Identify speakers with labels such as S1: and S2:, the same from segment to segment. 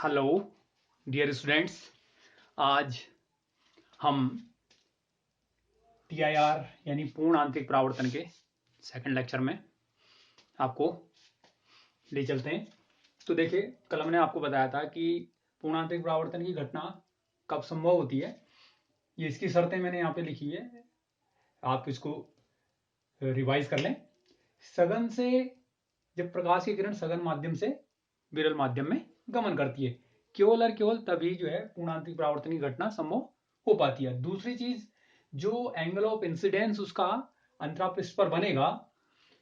S1: Hello dear students. आज हम TIR यानी पूर्ण आंतरिक परावर्तन के सेकंड लेक्चर में आपको ले चलते हैं। तो देखिए, कल हमने आपको बताया था कि पूर्ण आंतरिक परावर्तन की घटना कब संभव होती है। ये इसकी शर्तें मैंने यहाँ पे लिखी है, आप इसको रिवाइज कर लें। सघन से जब प्रकाश की किरण सघन माध्यम से विरल माध्यम में गमन करती है, केवल और केवल तभी जो है पूर्ण आंतरिक परावर्तन की घटना संभव हो पाती है। दूसरी चीज, जो एंगल ऑफ इंसिडेंस उसका अंतरापृष्ठ पर बनेगा,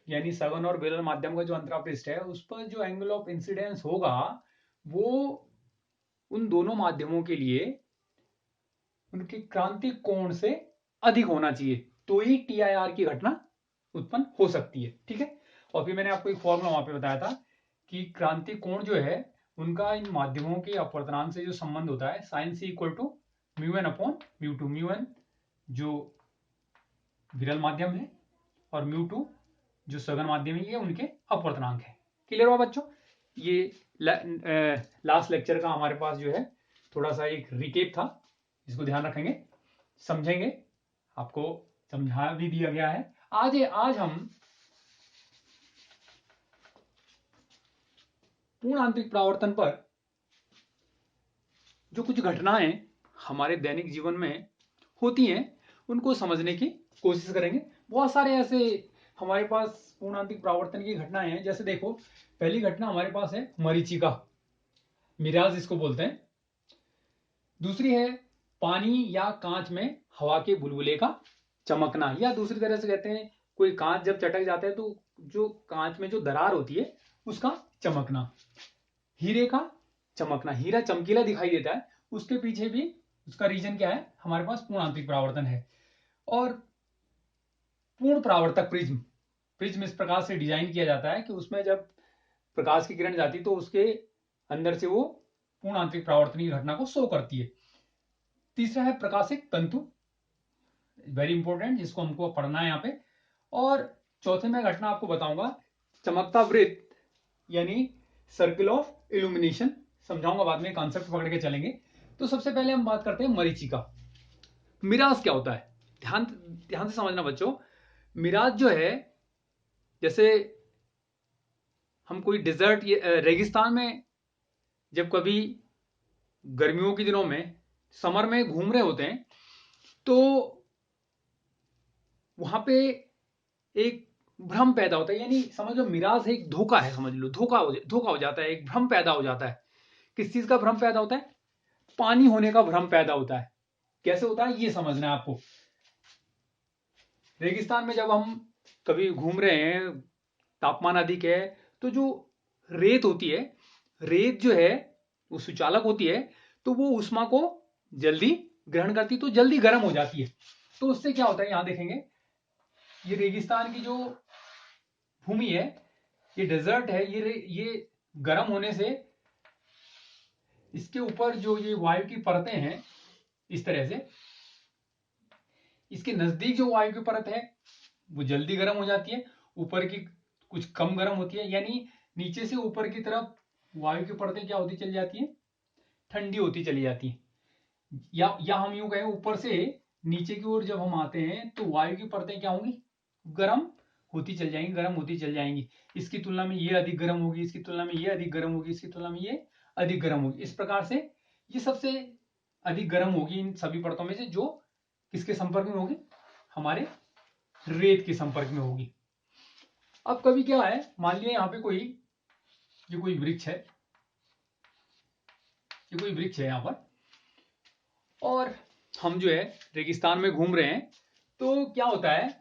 S1: यानी सघन और विरल माध्यम का जो अंतरापृष्ठ है उस पर जो एंगल ऑफ इंसिडेंस होगा वो उन दोनों माध्यमों के लिए उनके क्रांतिक कोण से अधिक होना चाहिए, तो ही TIR की घटना उत्पन्न हो सकती है। ठीक है। और फिर मैंने आपको एक फॉर्मूला वहां पे बताया था कि क्रांतिक कोण जो है उनका इन माध्यमों के अपवर्तनांक से जो संबंध होता है, sine C equal to mu N upon mu two. Mu N जो विरल माध्यम है और म्यू टू जो सघन माध्यम है, ये उनके अपवर्तनांक है। क्लियर हुआ बच्चों? ये लास्ट लेक्चर का हमारे पास जो है थोड़ा सा एक रिकेप था, इसको ध्यान रखेंगे, समझेंगे, आपको समझा भी दिया गया है। आज हम पूर्ण आंतरिक परावर्तन पर जो कुछ घटनाएं हमारे दैनिक जीवन में होती हैं उनको समझने की कोशिश करेंगे। बहुत सारे ऐसे हमारे पास पूर्ण आंतरिक परावर्तन की घटनाएं हैं। जैसे देखो, पहली घटना हमारे पास है मरीचिका, मिराज इसको बोलते हैं। दूसरी है पानी या कांच में हवा के बुलबुले का चमकना, या दूसरी तरह से कहते हैं कोई कांच जब चटक जाता है तो जो कांच में जो दरार होती है उसका चमकना। हीरे का चमकना, हीरा चमकीला दिखाई देता है, उसके पीछे भी उसका रीजन क्या है, हमारे पास पूर्ण आंतरिक परावर्तन है। और पूर्ण परावर्तक प्रिज्म, प्रिज्म इस प्रकार से डिजाइन किया जाता है कि उसमें जब प्रकाश की किरण जाती तो उसके अंदर से वो पूर्ण आंतरिक परावर्तन की घटना को शो करती है। तीसरा है प्रकाशिक तंतु, वेरी इंपॉर्टेंट, जिसको हमको पढ़ना है यहाँ पे। और चौथे में घटना आपको बताऊंगा चमकता वृत्त यानी सर्किल ऑफ इल्यूमिनेशन, समझाऊंगा बाद में, कॉन्सेप्ट पकड़ के चलेंगे। तो सबसे पहले हम बात करते हैं मरीचिका। मिराज क्या होता है, ध्यान ध्यान से समझना बच्चों। मिराज जो है, जैसे हम कोई डिजर्ट रेगिस्तान में जब कभी गर्मियों के दिनों में समर में घूम रहे होते हैं तो वहां पे एक भ्रम पैदा होता है, यानी समझ लो मिराज एक धोखा है, समझ लो धोखा हो जाता है, एक भ्रम पैदा हो जाता है। किस चीज का भ्रम पैदा होता है? पानी होने का भ्रम पैदा होता है। कैसे होता है ये समझना है आपको। रेगिस्तान में जब हम कभी घूम रहे हैं, तापमान अधिक है, तो जो रेत होती है, रेत जो है वो सुचालक होती है, तो वो उष्मा को जल्दी ग्रहण करती है, तो जल्दी गर्म हो जाती है। तो उससे क्या होता है, यहां देखेंगे, ये रेगिस्तान की जो भूमि है, ये डेजर्ट है, ये गर्म होने से इसके ऊपर जो ये वायु की परतें हैं, इस तरह से इसके नजदीक जो वायु की परत है वो जल्दी गर्म हो जाती है, ऊपर की कुछ कम गर्म होती है। यानी नीचे से ऊपर की तरफ वायु की परतें क्या होती चली जाती है, ठंडी होती चली जाती है। या हम यूं कहें, ऊपर से नीचे की ओर जब हम आते हैं तो वायु की परतें क्या होंगी, गर्म होती चल जाएंगी, गर्म होती चल जाएंगी। इसकी तुलना में ये अधिक गर्म होगी, इसकी तुलना में ये अधिक गर्म होगी, इसकी तुलना में ये अधिक गर्म होगी। इस प्रकार से ये सबसे अधिक गर्म होगी इन सभी परतों में से, जो किसके संपर्क में होगी, हमारे रेत के संपर्क में होगी। अब कभी क्या है, मान लिया यहाँ पे ये कोई वृक्ष है, ये कोई वृक्ष है यहाँ पर, और हम जो है रेगिस्तान में घूम रहे हैं, तो क्या होता है,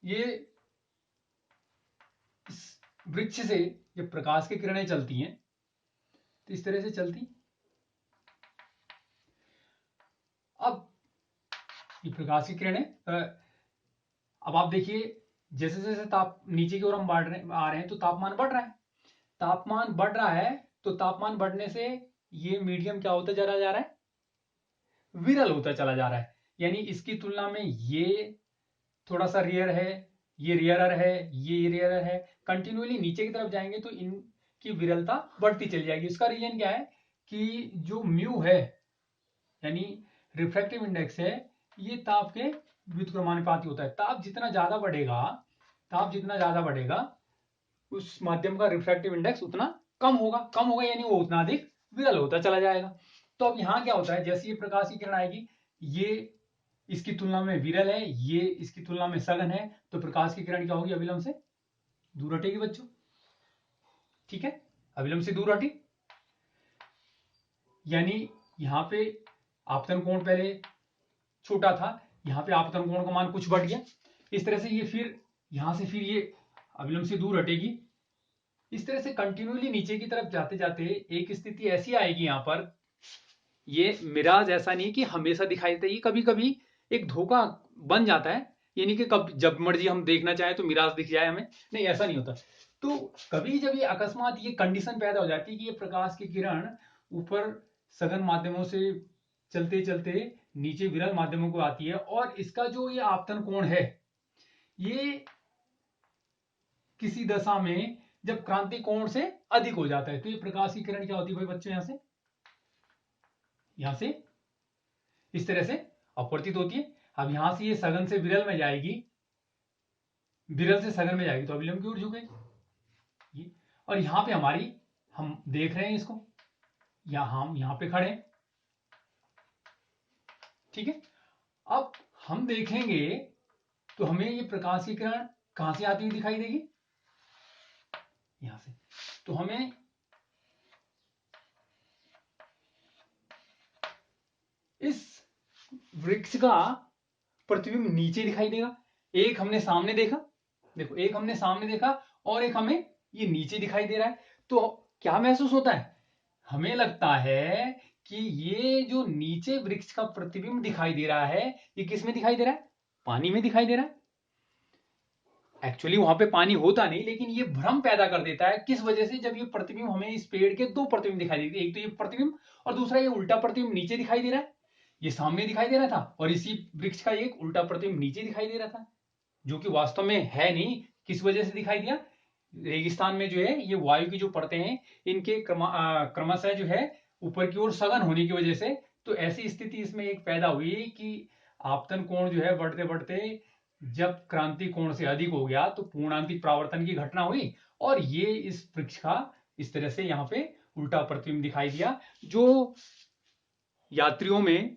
S1: ये इस वृक्ष से जब प्रकाश की किरणें चलती हैं तो इस तरह से चलती। अब ये प्रकाश की किरणें, अब आप देखिए, जैसे जैसे नीचे की ओर हम आ रहे हैं तो तापमान बढ़ रहा है। तापमान बढ़ रहा है तो तापमान बढ़ने से ये मीडियम क्या होता चला जा रहा है, विरल होता चला जा रहा है। यानी इसकी तुलना में ये थोड़ा सा रेयर है, ये रेयरर है, ये रेयरर है। कंटिन्यूअली नीचे की तरफ जाएंगे तो इनकी विरलता बढ़ती चली जाएगी। इसका रीजन क्या है कि जो म्यू है यानी रिफ्रैक्टिव इंडेक्स है, ये ताप के व्युत्क्रमानुपाती होता है। ताप जितना ज्यादा बढ़ेगा उस माध्यम का रिफ्रैक्टिव इंडेक्स उतना कम होगा यानी वो उतना अधिक विरल होता चला जाएगा। तो अब यहाँ क्या होता है, जैसे ये प्रकाश की किरण आएगी, ये इसकी तुलना में विरल है, ये इसकी तुलना में सघन है, तो प्रकाश की किरण क्या होगी, अविलंब से दूर हटेगी बच्चों। ठीक है, अविलंब से दूर हटी, यानी यहां पे आपतन कोण पहले छोटा था, यहां पे आपतन कोण का मान कुछ बढ़ गया। इस तरह से ये फिर यहां से फिर ये अविलंब से दूर हटेगी। इस तरह से कंटिन्यूली नीचे की तरफ जाते जाते एक स्थिति ऐसी आएगी यहां पर, ये मिराज ऐसा नहीं कि हमेशा दिखाई देता है, ये कभी कभी एक धोखा बन जाता है, यानी कि कब जब मर्जी हम देखना चाहें तो मिराज दिख जाए हमें, नहीं ऐसा नहीं होता। तो कभी जब ये अकस्मात ये कंडीशन पैदा हो जाती है कि ये प्रकाश की किरण ऊपर सघन माध्यमों से चलते चलते नीचे विरल माध्यमों को आती है, और इसका जो ये आपतन कोण है, ये किसी दशा में जब क्रांति कोण से अधिक हो जाता है, तो ये प्रकाश की किरण क्या होती है भाई बच्चों, यहां से इस तरह से अपवर्तित होती है। अब यहां से ये सघन से विरल में जाएगी, विरल से सघन में जाएगी तो अविलंब की ओर झुकेगी। और यहां पे हमारी, हम देख रहे हैं इसको, या हम यहां पे खड़े हैं, ठीक है। अब हम देखेंगे तो हमें ये प्रकाश की किरण कहां से आती हुई दिखाई देगी, यहां से। तो हमें इस वृक्ष का प्रतिबिंब नीचे दिखाई देगा। एक हमने सामने देखा, देखो एक हमने सामने देखा और एक हमें ये नीचे दिखाई दे रहा है। तो क्या महसूस होता है, हमें लगता है कि ये जो नीचे वृक्ष का प्रतिबिंब दिखाई दे रहा है, ये किस में दिखाई दे रहा है, पानी में दिखाई दे रहा है। एक्चुअली वहां पे पानी होता नहीं, लेकिन ये भ्रम पैदा कर देता है। किस वजह से, जब ये प्रतिबिंब हमें इस पेड़ के दो प्रतिबिंब दिखाई देते हैं, एक तो ये प्रतिबिंब और दूसरा ये उल्टा प्रतिबिंब नीचे दिखाई दे रहा है। ये सामने दिखाई दे रहा था और इसी वृक्ष का एक उल्टा प्रतिबिंब नीचे दिखाई दे रहा था, जो कि वास्तव में है नहीं। किस वजह से दिखाई दिया, रेगिस्तान में जो है ये वायु की जो परतें हैं, इनके क्रमशः जो है ऊपर की ओर सघन होने की वजह से, तो ऐसी स्थिति इसमें एक पैदा हुई कि आपतन कोण जो है बढ़ते बढ़ते जब क्रांति कोण से अधिक हो गया तो पूर्णांतिक परावर्तन की घटना हुई, और ये इस वृक्ष का इस तरह से यहाँ पे उल्टा प्रतिबिंब दिखाई दिया, जो यात्रियों में,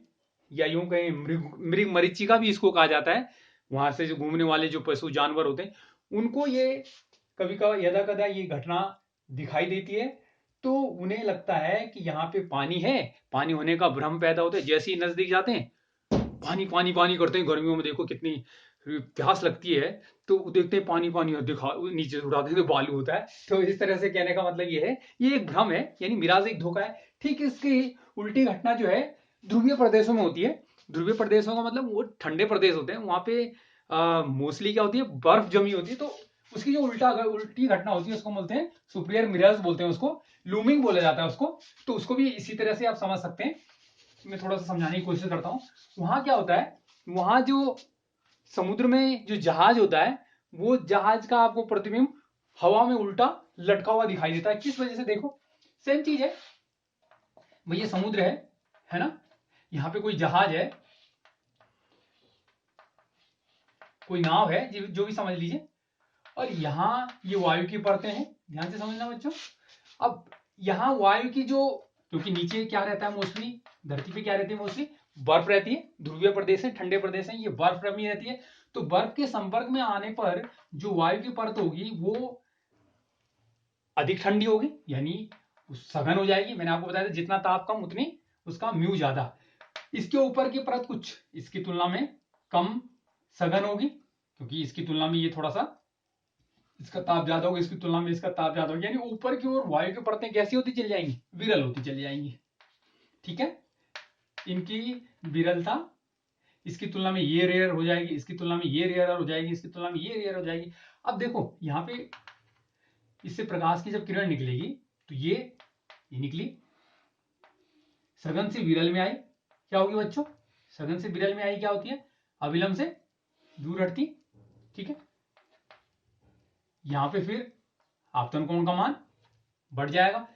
S1: या यूं कहें मृग मरीचिका भी इसको कहा जाता है, वहां से जो घूमने वाले जो पशु जानवर होते हैं, उनको ये कभी कभी यदा कदा ये घटना दिखाई देती है, तो उन्हें लगता है कि यहाँ पे पानी है, पानी होने का भ्रम पैदा होता है। जैसे ही नजदीक जाते हैं, पानी पानी पानी करते हैं, गर्मियों में देखो कितनी प्यास लगती है, तो देखते हैं पानी पानी, दिखा नीचे उड़ाते हैं तो बालू होता है। तो इस तरह से कहने का मतलब ये है, ये एक भ्रम है, यानी मिराज, एक धोखा है। ठीक इसकी उल्टी घटना जो है ध्रुवीय प्रदेशों में होती है। ध्रुवीय प्रदेशों का मतलब वो ठंडे प्रदेश होते हैं, वहां पे मोस्टली क्या होती है, बर्फ जमी होती है, तो उसकी जो उल्टी घटना होती है उसको बोलते हैं सुपीरियर मिराज बोलते हैं, उसको लूमिंग बोला जाता है उसको। तो उसको भी इसी तरह से आप समझ सकते हैं। मैं थोड़ा सा समझाने की कोशिश करता हूँ। वहां क्या होता है, वहां जो समुद्र में जो जहाज होता है, वो जहाज का आपको प्रतिबिंब हवा में उल्टा लटका हुआ दिखाई देता है। किस वजह से, देखो सेम चीज है भाई, ये समुद्र है ना, यहां पे कोई जहाज है, कोई नाव है, जो भी समझ लीजिए, और यहां ये वायु की परतें हैं, ध्यान से समझना बच्चों। अब यहां वायु की जो, क्योंकि नीचे क्या रहता है मोस्टली, धरती पे क्या रहती है मोस्टली, बर्फ रहती है। ध्रुवीय प्रदेश है, ठंडे प्रदेश है, ये बर्फ जमी रहती है। तो बर्फ के संपर्क में आने पर जो वायु की परत होगी वो अधिक ठंडी होगी, यानी सघन हो जाएगी। मैंने आपको बताया था जितना ताप कम उतनी उसका म्यू ज्यादा। इसके ऊपर की परत कुछ इसकी तुलना में कम सघन होगी, क्योंकि इसकी तुलना में ये थोड़ा सा, इसका ताप ज्यादा होगा, इसकी तुलना में इसका ताप ज्यादा होगा, यानी ऊपर की ओर वायु की परतें कैसी होती चली जाएंगी, विरल होती चली जाएंगी। ठीक है, इनकी विरलता इसकी तुलना में ये रेयर हो जाएगी, इसकी तुलना में ये रेयर हो जाएगी, इसकी तुलना में ये रेयर हो जाएगी। अब देखो यहां पे इससे प्रकाश की जब किरण निकलेगी तो ये निकली, सघन से विरल में आई, क्या होगी बच्चों, सघन से विरल में आई क्या होती है, अविलंब से दूर हटती। ठीक है, यहां पे फिर आपतन कोण का मान बढ़ जाएगा।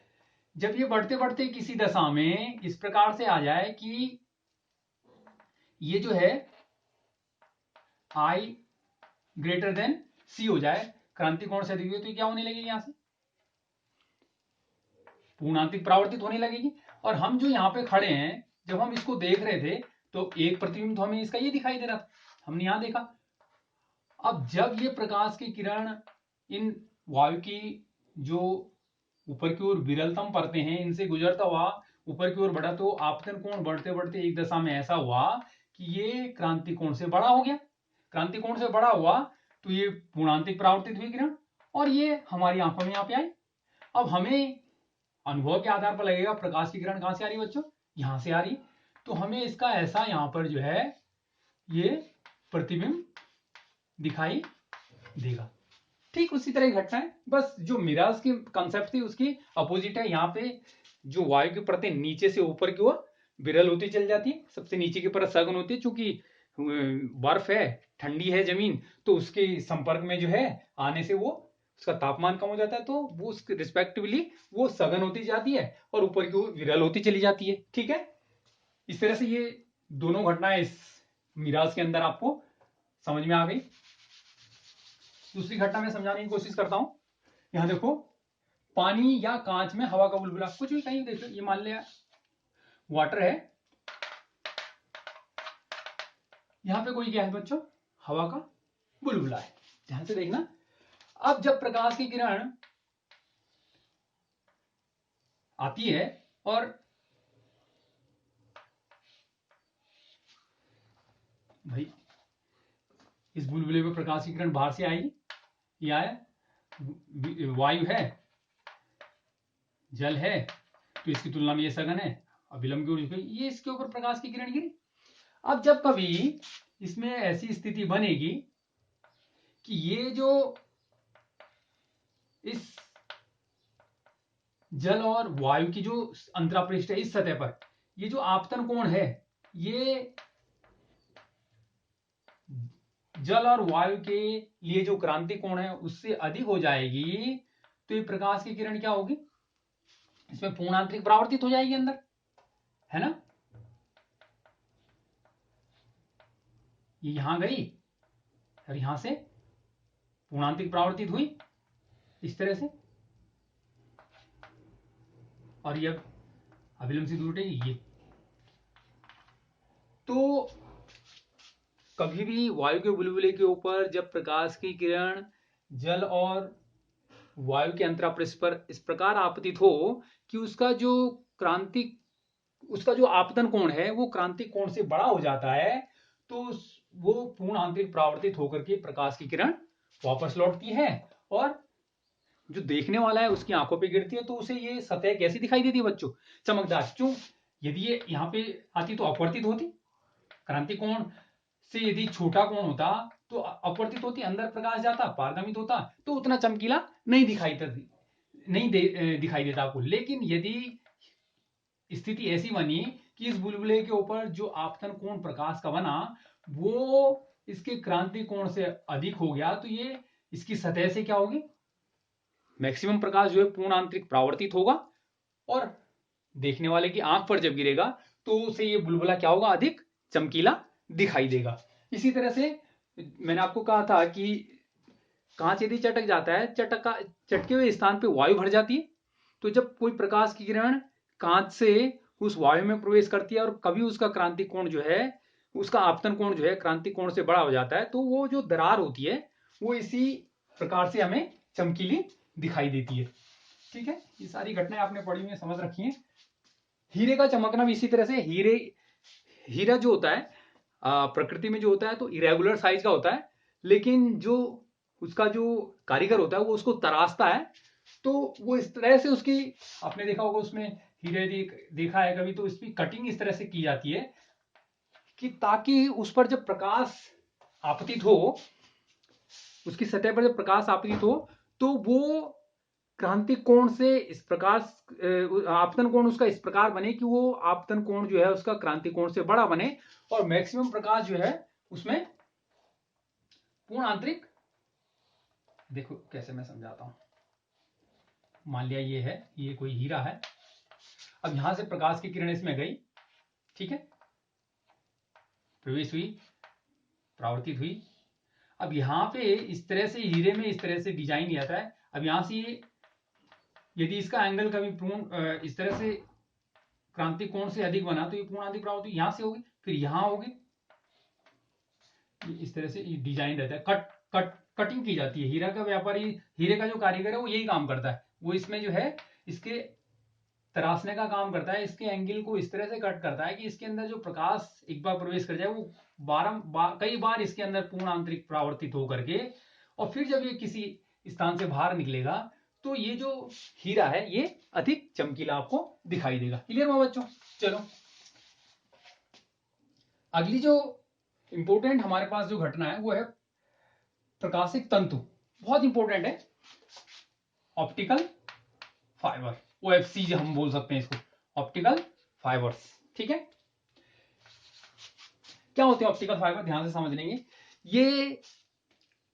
S1: जब ये बढ़ते बढ़ते किसी दशा में इस प्रकार से आ जाए कि ये जो है I ग्रेटर देन C हो जाए, क्रांति कोण से अधिक हो, तो क्या होने लगेगी, यहां से पूर्णांतिक परावर्तित होने लगेगी। और हम जो यहाँ पे खड़े हैं, जब हम इसको देख रहे थे तो एक प्रतिबिंब तो हमें इसका ये दिखाई दे रहा था, हमने यहां देखा। अब जब ये प्रकाश की किरण इन वायु की जो ऊपर की ओर विरलतम परतें हैं इनसे गुजरता हुआ ऊपर की ओर बढ़ा, तो आपतन कोण बढ़ते बढ़ते एक दशा में ऐसा हुआ कि ये क्रांति कोण से बड़ा हो गया। क्रांति कोण से बड़ा हुआ तो ये पूर्णांतिक परावर्तित हुई किरण और ये हमारी आंखों में यहाँ पे आई। अब हमें अनुभव के आधार पर लगेगा प्रकाश की किरण कहां से आ रही है बच्चों, यहां से आ रही, तो हमें इसका ऐसा यहां पर जो है ये प्रतिबिंब दिखाई देगा। ठीक उसी तरह की घटना है, बस जो मिराज की कंसेप्ट थी उसकी अपोजिट है। यहाँ पे जो वायु की परतें नीचे से ऊपर की ओर विरल होती चल जाती है, सबसे नीचे की परत सघन होती है, चूंकि बर्फ है, ठंडी है जमीन, तो उसके संपर्क में जो है आने से वो उसका तापमान कम हो जाता है, तो वो उसके रिस्पेक्टिवली वो सघन होती जाती है और ऊपर की ओर विरल होती चली जाती है। ठीक है, इस तरह से ये दोनों घटनाएं इस मिराज के अंदर आपको समझ में आ गई। दूसरी घटना में समझाने की कोशिश करता हूं। यहां देखो, पानी या कांच में हवा का बुलबुला, कुछ भी कहीं देखो, ये मान लिया वाटर है, यहां पे कोई क्या है बच्चों, हवा का बुलबुला है, ध्यान से देखना। अब जब प्रकाश की किरण आती है और भाई इस बुलबुले में प्रकाश की किरण बाहर से आएगी, ये आया, वायु है, जल है, तो इसकी तुलना में ये सघन है, अभिलंब की ओर ये इसके ऊपर प्रकाश की किरण गिरी। अब जब कभी इसमें ऐसी स्थिति बनेगी कि ये जो इस जल और वायु की जो अंतरापृष्ठ है इस सतह पर, ये जो आपतन कोण है ये जल और वायु के लिए जो क्रांति कोण है उससे अधिक हो जाएगी, तो ये प्रकाश की किरण क्या होगी, इसमें पूर्णांतरिक परावर्तित हो जाएगी अंदर, है ना। ये यहां गई और यहां से पूर्णांतरिक परावर्तित हुई इस तरह से, और ये अभिलंब से दूर उठेगी ये। तो कभी भी वायु के बुलबुले के ऊपर जब प्रकाश की किरण जल और वायु के अंतरापृष्ठ पर इस प्रकार आपतित हो कि उसका जो आपतन कोण है वो क्रांतिक कोण से बड़ा हो जाता है, तो वो पूर्ण आंतरिक परावर्तित होकर के प्रकाश की किरण वापस लौटती है और जो देखने वाला है उसकी आंखों पे गिरती है, तो उसे ये सतह कैसी दिखाई देती है बच्चों, चमकदार। क्यों, यदि ये यहाँ पे आती तो अपवर्तित होती, क्रांति कोण से यदि छोटा कोण होता तो अपवर्तित होती, अंदर प्रकाश जाता, पारगमित होता, तो उतना चमकीला नहीं दिखाई देता आपको। लेकिन यदि स्थिति ऐसी बनी कि इस बुलबुले के ऊपर जो आपतन कोण प्रकाश का बना वो इसके क्रांति कोण से अधिक हो गया, तो ये इसकी सतह से क्या होगी, मैक्सिमम प्रकाश जो है पूर्ण आंतरिक परावर्तित होगा और देखने वाले की आंख पर जब गिरेगा तो उसे ये बुलबुला क्या होगा, अधिक चमकीला दिखाई देगा। इसी तरह से मैंने आपको कहा था कि कांच यदि चटक जाता है, चटके हुए स्थान पे वायु भर जाती है, तो जब कोई प्रकाश की किरण कांच से उस वायु में प्रवेश करती है और कभी उसका क्रांति कोण जो है, उसका आपतन कोण जो है क्रांति कोण से बड़ा हो जाता है, तो वो जो दरार होती है वो इसी प्रकार से हमें चमकीली दिखाई देती है। ठीक है, ये सारी घटनाएं आपने पढ़ी हुई समझ रखी है। हीरे का चमकना भी इसी तरह से, हीरा जो होता है प्रकृति में जो होता है तो इरेगुलर साइज का होता है, लेकिन जो उसका जो कारीगर होता है वो उसको तराशता है, तो वो इस तरह से उसकी, आपने देखा होगा उसमें हीरे देखा है कभी, तो इसकी कटिंग इस तरह से की जाती है कि ताकि उस पर जब प्रकाश आपतित हो, उसकी सतह पर जब प्रकाश आपतित हो तो वो क्रांति कोण से इस प्रकार आपतन कोण उसका इस प्रकार बने कि वो आपतन कोण जो है उसका क्रांति कोण से बड़ा बने और मैक्सिमम प्रकाश जो है उसमें पूर्ण आंतरिक, देखो कैसे मैं समझाता हूं। मान लिया ये है, ये कोई हीरा है, अब यहां से प्रकाश की किरण इसमें गई, ठीक है, प्रवेश हुई, परावर्तित हुई। अब यहां पे इस तरह से हीरे में इस तरह से डिजाइन किया था है। अब यहां से यदि इसका एंगल कभी पूर्ण इस तरह से क्रांतिक कोण से अधिक बना तो ये पूर्णांतिक परावर्तित यहां से होगी, फिर यहां होगी, इस तरह से डिजाइन रहता है। कटिंग की जाती है। हीरा का व्यापारी, हीरे का जो कारीगर है वो यही काम करता है। वो इसमें जो है इसके तराशने का काम करता है, इसके एंगल को इस तरह से कट करता है कि इसके अंदर जो प्रकाश एक बार प्रवेश कर जाए वो कई बार इसके अंदर पूर्ण आंतरिक परावर्तित होकर के, और फिर जब ये किसी स्थान से बाहर निकलेगा तो ये जो हीरा है ये अधिक चमकीला आपको दिखाई देगा। क्लियर हुआ बच्चों? चलो अगली जो इंपोर्टेंट हमारे पास जो घटना है वो है प्रकाशिक तंतु। बहुत इंपोर्टेंट है, ऑप्टिकल फाइबर, ओएफसी जो हम बोल सकते हैं इसको, ऑप्टिकल फाइबर्स। ठीक है, क्या होते हैं ऑप्टिकल फाइबर, ध्यान से समझ लेंगे। ये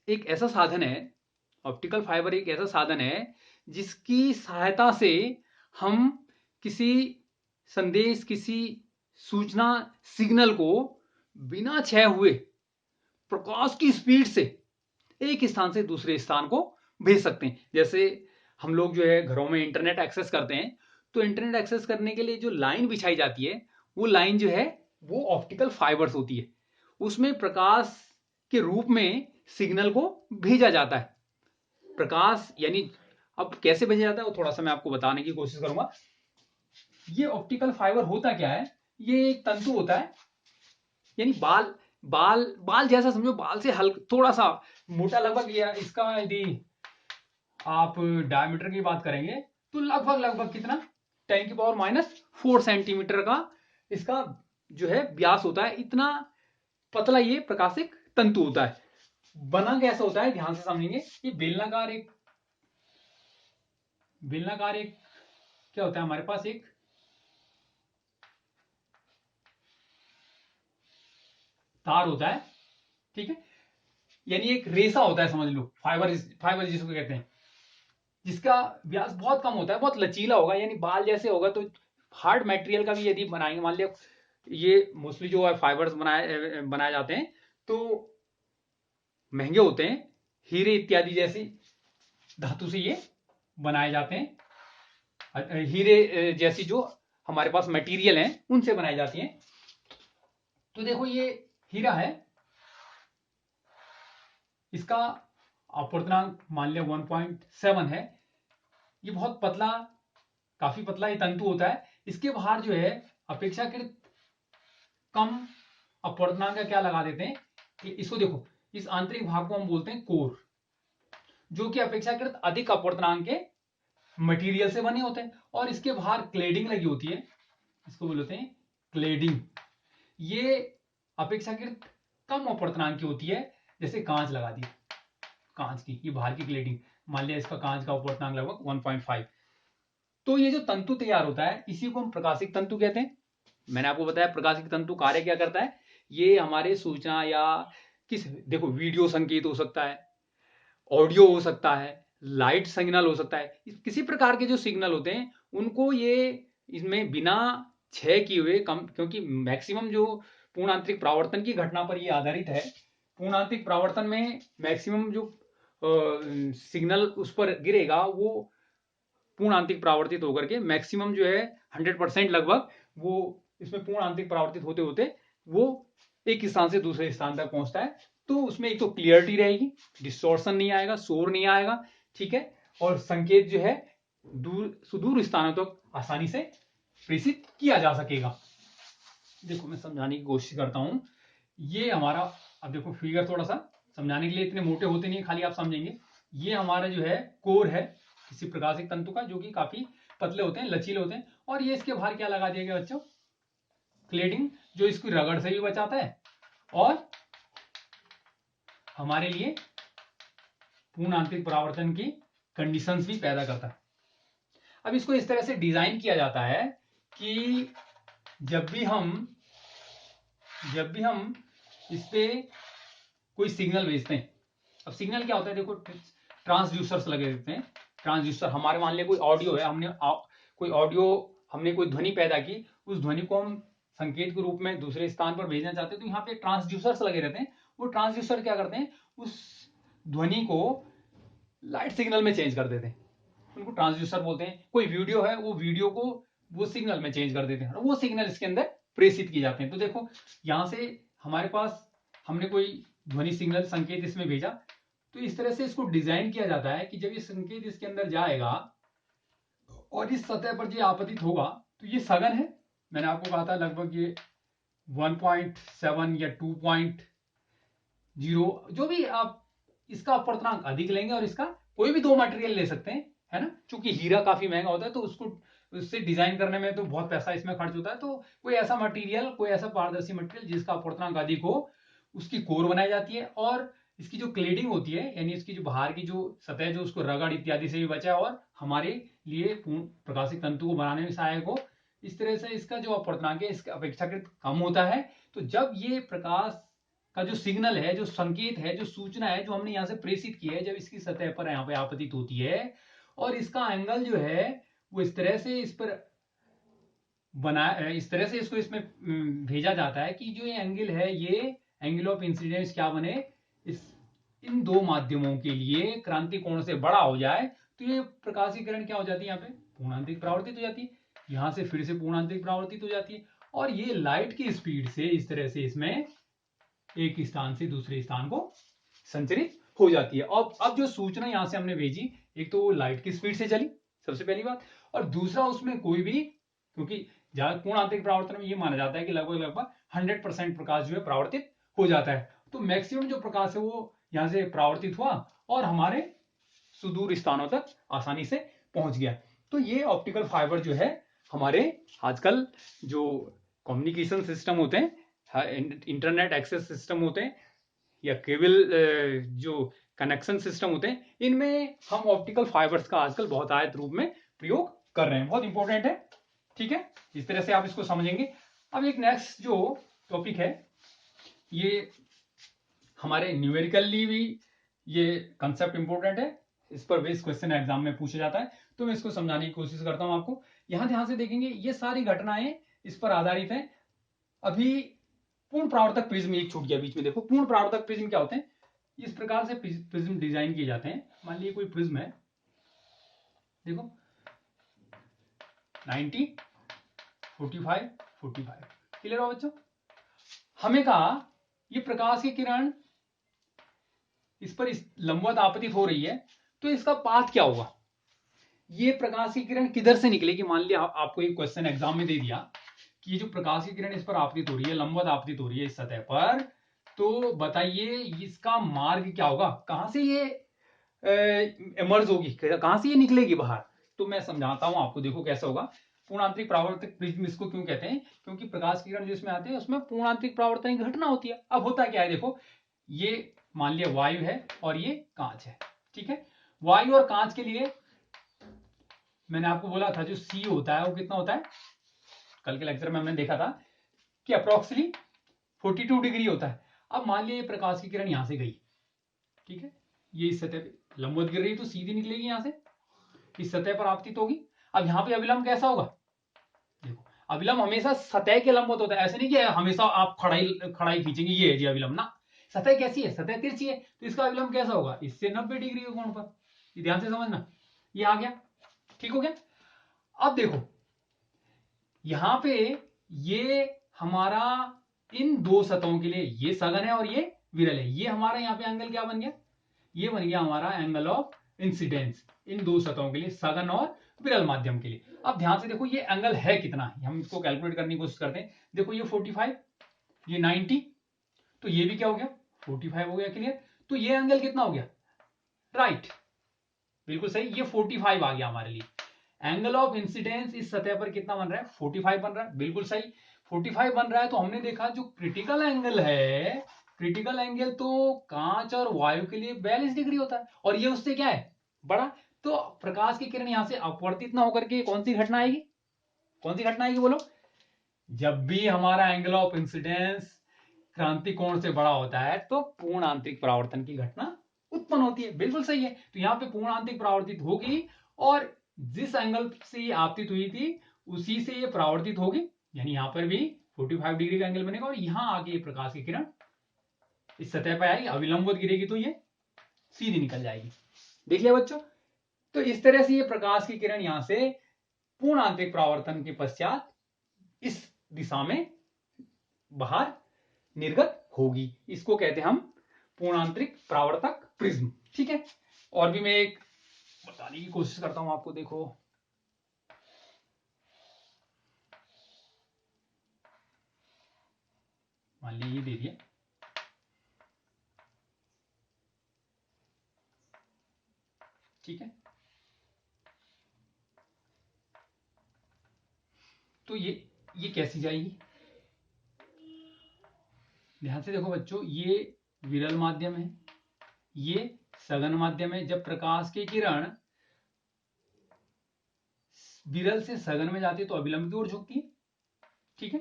S1: एक ऐसा साधन है, ऑप्टिकल फाइबर एक ऐसा साधन है जिसकी सहायता से हम किसी संदेश, किसी सूचना, सिग्नल को बिना क्षय हुए प्रकाश की स्पीड से एक स्थान से दूसरे स्थान को भेज सकते हैं। जैसे हम लोग जो है घरों में इंटरनेट एक्सेस करते हैं, तो इंटरनेट एक्सेस करने के लिए जो लाइन बिछाई जाती है वो लाइन जो है वो ऑप्टिकल फाइबर्स होती है। उसमें प्रकाश के रूप में सिग्नल को भेजा जाता है। प्रकाश यानी अब कैसे भेजा जाता है वो थोड़ा सा मैं आपको बताने की कोशिश करूंगा। ये ऑप्टिकल फाइबर होता क्या है, ये एक तंतु होता है, यानी बाल बाल बाल जैसा समझो, बाल से हल्का थोड़ा सा मोटा, लगभग या इसका यदि आप डायमीटर की बात करेंगे तो लगभग लगभग कितना 10⁻⁻⁴ सेंटीमीटर का इसका जो है व्यास होता है। इतना पतला ये प्रकाशिक तंतु होता है। बना कैसा होता है ध्यान से समझेंगे। ये बेलनाकार एक क्या होता है हमारे पास, एक तार होता है, ठीक है, यानी एक रेसा होता है समझ लो, फाइबर फाइबर जिसको कहते हैं, जिसका व्यास बहुत कम होता है, बहुत लचीला होगा, यानी बाल जैसे होगा। तो हार्ड मटेरियल का भी यदि बनाएंगे, मान लिया ये मोस्टली जो है फाइबर्स बनाए जाते हैं तो महंगे होते हैं, हीरे इत्यादि जैसी धातु से ये बनाए जाते हैं। हीरे जैसी जो हमारे पास मटेरियल हैं उनसे बनाई जाती हैं। तो देखो ये हीरा है, इसका अपवर्तनांक मान लिया 1.7 है। ये बहुत पतला, काफी पतला ये तंतु होता है। इसके बाहर जो है अपेक्षाकृत कम अपवर्तनांक का क्या लगा देते हैं, इसको देखो, इस आंतरिक भाग को हम बोलते हैं कोर, जो कि अपेक्षाकृत अधिक अपवर्तनांक के मटेरियल से बने होते हैं। और इसके बाहर क्लेडिंग लगी होती है, इसको बोलते हैं क्लेडिंग। ये अपेक्षाकृत कम अपवर्तनांक की होती है। जैसे कांच लगा दी, कांच की ये बाहर की क्लेडिंग, मान लिया इसका कांच का अपवर्तनांक लगभग 1.5। तो ये जो तंतु तैयार होता है इसी को हम प्रकाशिक तंतु कहते हैं। मैंने आपको बताया प्रकाशिक तंतु कार्य क्या करता है। ये हमारे सूचना या देखो वीडियो संकेत हो सकता है, ऑडियो हो सकता है, लाइट सिग्नल हो सकता है, किसी प्रकार के जो सिग्नल होते हैं उनको ये इसमें बिना क्षय किए हुए कम, क्योंकि मैक्सिमम जो पूर्ण आंतरिक परावर्तन की घटना पर ये आधारित है। पूर्ण आंतरिक परावर्तन में मैक्सिमम जो सिग्नल उस पर गिरेगा वो पूर्ण आंतरिक परावर्तित होकर के मैक्सिमम जो है 100% लगभग वो इसमें पूर्ण आंतरिक परावर्तित होते होते वो एक स्थान से दूसरे स्थान तक पहुंचता है। तो उसमें एक तो क्लियरिटी रहेगी, डिस्टॉर्शन नहीं आएगा, शोर नहीं आएगा, ठीक है, और संकेत जो है सुदूर स्थानों तक आसानी से प्रेषित किया जा सकेगा। देखो मैं समझाने की कोशिश करता हूं। ये हमारा, अब देखो फिगर थोड़ा सा समझाने के लिए इतने मोटे होते नहीं, खाली आप समझेंगे। ये हमारा जो है कोर है किसी प्रकाशिक तंतु का, जो कि काफी पतले होते हैं, लचीले होते हैं। और ये इसके बाहर क्या लगा दिया गया बच्चों, क्लेडिंग, जो इसकी रगड़ से भी बचाता है और हमारे लिए पूर्ण आंतरिक परावर्तन की कंडीशंस भी पैदा करता है। अब इसको इस तरह से डिजाइन किया जाता है कि जब भी हम इस पे कोई सिग्नल भेजते हैं, अब सिग्नल क्या होता है, देखो ट्रांसड्यूसर्स लगे रहते हैं। ट्रांसड्यूसर हमारे मान लिया कोई ऑडियो है, हमने कोई ऑडियो हमने कोई ध्वनि पैदा की, उस ध्वनि को हम संकेत के रूप में दूसरे स्थान पर भेजना चाहते हैं, तो यहाँ पे ट्रांसड्यूसर्स लगे रहते हैं। वो ट्रांसड्यूसर क्या करते हैं, उस ध्वनि को लाइट सिग्नल में चेंज कर देते हैं, उनको ट्रांसड्यूसर बोलते हैं। कोई वीडियो है, वो वीडियो को वो सिग्नल में चेंज कर देते हैं, और वो सिग्नल इसके अंदर प्रेषित किए जाते हैं। तो देखो यहां से हमारे पास हमने कोई ध्वनि सिग्नल संकेत इसमें भेजा, तो इस तरह से इसको डिजाइन किया जाता है कि जब ये संकेत इसके अंदर जाएगा और इस सतह पर जो आपतित होगा, तो ये सघन है। मैंने आपको कहा था लगभग ये 1.7 या 2.0, जो भी आप इसका अपवर्तनांक अधिक लेंगे, और इसका कोई भी दो मटेरियल ले सकते हैं, है ना। चूंकि हीरा काफी महंगा होता है, तो उसको उससे डिजाइन करने में तो बहुत पैसा इसमें खर्च होता है। तो कोई ऐसा मटेरियल, कोई ऐसा पारदर्शी मटेरियल जिसका अपवर्तनांक अधिक हो, उसकी कोर बनाई जाती है, और इसकी जो क्लेडिंग होती है, यानी इसकी जो बाहर की जो सतह, जो उसको रगड़ इत्यादि से भी बचा, और हमारे लिए प्रकाशित तंतु को बनाने में सहायक हो। इस तरह से इसका जो अपवर्तनांक है इसका अपेक्षाकृत कम होता है। तो जब ये प्रकाश का जो सिग्नल है, जो संकेत है, जो सूचना है, जो हमने यहाँ से प्रेषित की है, जब इसकी सतह पर यहाँ पे आपतित होती है, और इसका एंगल जो है वो इस तरह से इस पर बना, इस तरह से इसको इसमें भेजा जाता है कि जो ये एंगल है, ये एंगल ऑफ इंसिडेंस क्या बने, इस इन दो माध्यमों के लिए क्रांति कोण से बड़ा हो जाए। तो ये प्रकाश की किरण क्या हो जाती है, यहाँ पे पूर्णांतरिक परावर्तित हो जाती है, यहां से फिर से पूर्णांतरिक परावर्तित हो जाती है, और ये लाइट की स्पीड से इस तरह से इसमें एक स्थान से दूसरे स्थान को संचरित हो जाती है। और अब जो सूचना यहां से हमने भेजी, एक तो लाइट की स्पीड से चली, सबसे पहली बात, और दूसरा उसमें कोई भी, क्योंकि पूर्ण आंतरिक परावर्तन में ये माना जाता है कि लगभग 100% प्रकाश जो है परावर्तित हो जाता है। तो मैक्सिमम जो प्रकाश है वो यहां से परावर्तित हुआ और हमारे सुदूर स्थानों तक आसानी से पहुंच गया। तो ये ऑप्टिकल फाइबर जो है हमारे आजकल जो कम्युनिकेशन सिस्टम होते हैं, इंटरनेट एक्सेस सिस्टम होते हैं, या केबल जो कनेक्शन सिस्टम होते हैं, इनमें हम ऑप्टिकल फाइबर्स का आजकल बहुत आयत रूप में प्रयोग कर रहे हैं। बहुत इंपॉर्टेंट है, ठीक है, इस तरह से आप इसको समझेंगे। अब एक नेक्स्ट जो टॉपिक है, ये हमारे न्यूमेरिकली भी ये कंसेप्ट इंपॉर्टेंट है, इस पर बेस क्वेश्चन एग्जाम में पूछा जाता है, तो मैं इसको समझाने की कोशिश करता हूं आपको। यहां ध्यान से देखेंगे, ये सारी घटनाएं इस पर आधारित हैं। अभी पूर्ण परावर्तक प्रिज्म एक छूट गया बीच में, देखो पूर्ण परावर्तक प्रिज्म क्या होते हैं, इस प्रकार से प्रिज्म डिजाइन किए जाते हैं। मान लीजिए कोई प्रिज्म है, देखो 90, 45, 45, क्लियर हो बच्चों। हमें कहा ये प्रकाश की किरण इस पर लंबवत आपतित हो रही है, तो इसका पाथ क्या होगा, ये प्रकाश की किरण किधर से निकलेगी। मान लिया आपको एक क्वेश्चन एग्जाम में दे दिया कि ये जो प्रकाश की किरण इस पर आपतित हो रही है, लंबवत आपतित हो रही है इस सतह पर, तो बताइए इसका मार्ग क्या होगा, कहां से ये इमर्ज होगी, कहां से ये निकलेगी बाहर। तो मैं समझाता हूं आपको, देखो कैसा होगा। पूर्णांतरिक परावर्तक प्रिज्म इसको क्यों कहते हैं, क्योंकि प्रकाश की किरण जिसमें आते हैं उसमें पूर्णांतरिक परावर्तन की घटना होती है। अब होता क्या है, देखो ये मान लिया वायु है और ये कांच है, ठीक है। वायु और कांच के लिए मैंने आपको बोला था जो सी होता है वो कितना होता है, कल के लेक्चर में हमने देखा था कि अप्रोक्सीमेटली 42 डिग्री होता है। अब मान लिया ये प्रकाश की किरण यहां से गई, ठीक है, ये इस सतह पे लंबवत गिर रही तो सीधी निकलेगी यहां से, इस सतह पर आपतित होगी। अब यहां पे अविलंब कैसा होगा, देखो अविलंब हमेशा सतह के लंबवत होता है, ऐसे नहीं कि हमेशा आप खड़ाई खींचेंगे, ये है जी अविलंब ना। सतह कैसी है, सतह तिरछी है, तो इसका अविलंब कैसा होगा, इससे 90 डिग्री के कोण पर। ये ध्यान से समझना, ये आ गया, ठीक हो गया। अब देखो यहां पे ये हमारा इन दो सतहों के लिए ये सघन है और ये विरल है, ये हमारा यहाँ पे एंगल क्या बन गया, ये बन गया हमारा एंगल ऑफ इंसिडेंस इन दो सतहों के लिए, सघन और विरल माध्यम के लिए। अब ध्यान से देखो ये एंगल है कितना, हम इसको कैलकुलेट करने की कोशिश करते हैं। देखो ये 45, ये 90, तो ये भी क्या हो गया 45 हो गया, क्लियर। तो ये एंगल कितना हो गया, राइट, बिल्कुल सही, ये 45 आ गया हमारे लिए। एंगल ऑफ इंसिडेंस इस सतह पर कितना बन रहा है, 45 बन रहा है, बिल्कुल सही 45 बन रहा है। तो हमने देखा जो क्रिटिकल एंगल है, क्रिटिकल एंगल तो कांच और वायु के लिए 42 डिग्री होता है, और ये उससे क्या है, बड़ा। तो प्रकाश की किरण यहां से अपवर्तित ना होकर के कौन सी घटना आएगी, कौन सी घटना आएगी बोलो, जब भी हमारा एंगल ऑफ इंसिडेंस क्रांति कोण से बड़ा होता है तो पूर्ण आंतरिक परावर्तन की घटना उत्पन्न होती है, बिल्कुल सही है। तो यहां पे पूर्ण आंतरिक परावर्तित होगी, और जिस एंगल से आपतित हुई थी उसी से ये परावर्तित होगी, यानी यहां पर भी 45 डिग्री का एंगल बनेगा और यहां आके ये प्रकाश की किरण इस सतह पर आएगी, अविलंबवत गिरेगी तो ये सीधी निकल जाएगी। देख लिया बच्चों। तो इस तरह से ये प्रकाश की किरण यहां से पूर्ण आंतरिक परावर्तन के पश्चात इस दिशा में बाहर निर्गत होगी। इसको कहते हैं हम पूर्ण आंतरिक परावर्तक प्रिज्म। ठीक है, और भी मैं एक बताने की कोशिश करता हूं आपको। देखो, मान लीजिए ये दे दिया, ठीक है, तो ये कैसी जाएगी, ध्यान से देखो बच्चों। ये विरल माध्यम है, ये सघन माध्यम है। जब प्रकाश की किरण विरल से सघन में जाती है तो अविलंब की ओर झुकती है, ठीक है।